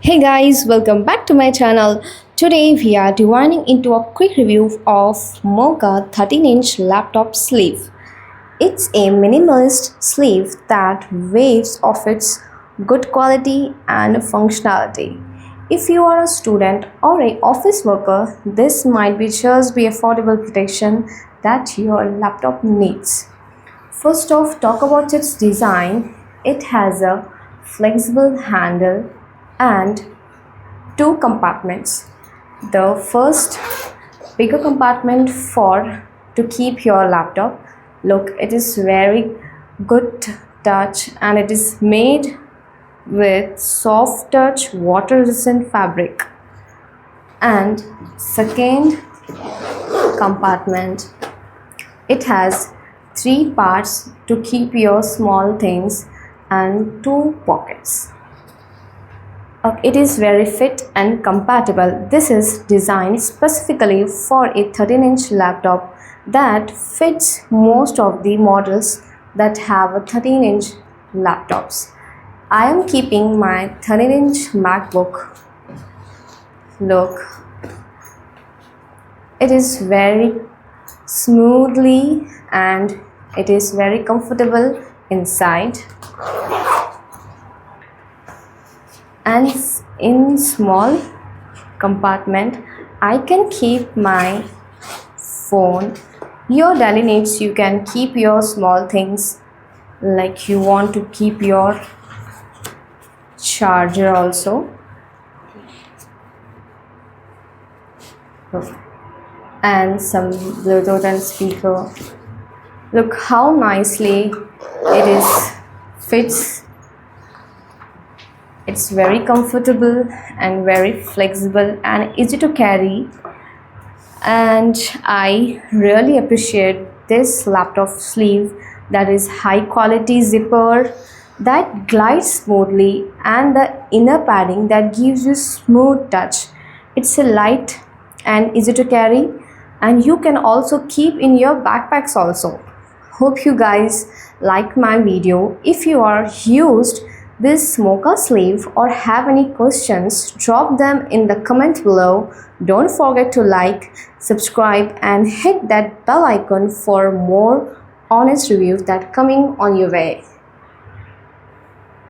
Hey guys, welcome back to my channel. Today we are dividing into a quick review of MOCA 13-inch laptop sleeve. It's a minimalist sleeve that waves off its good quality and functionality. If you are a student or an office worker, this might be just be affordable protection that your laptop needs. First off, talk about its design. It has a flexible handle and two compartments. The first bigger compartment for to keep your laptop. Look, it is very good touch and it is made with soft touch water resistant fabric. And second compartment, it has three parts to keep your small things and two pockets. It is very fit and compatible. This is designed specifically for a 13-inch laptop that fits most of the models that have a 13-inch laptops. I am keeping my 13-inch MacBook. Look, it is very smoothly and it is very comfortable inside. And in small compartment I can keep my phone. Your daily needs, you can keep your small things like you want to keep your charger also, and some Bluetooth and speaker. Look how nicely it is fits. It's very comfortable and very flexible and easy to carry, and I really appreciate this laptop sleeve that is high quality zipper that glides smoothly and the inner padding that gives you smooth touch. It's a light and easy to carry, and you can also keep in your backpacks also. Hope you guys like my video. If you are used this MOCA sleeve or have any questions, drop them in the comment below. Don't forget to like, subscribe and hit that bell icon for more honest reviews that coming on your way.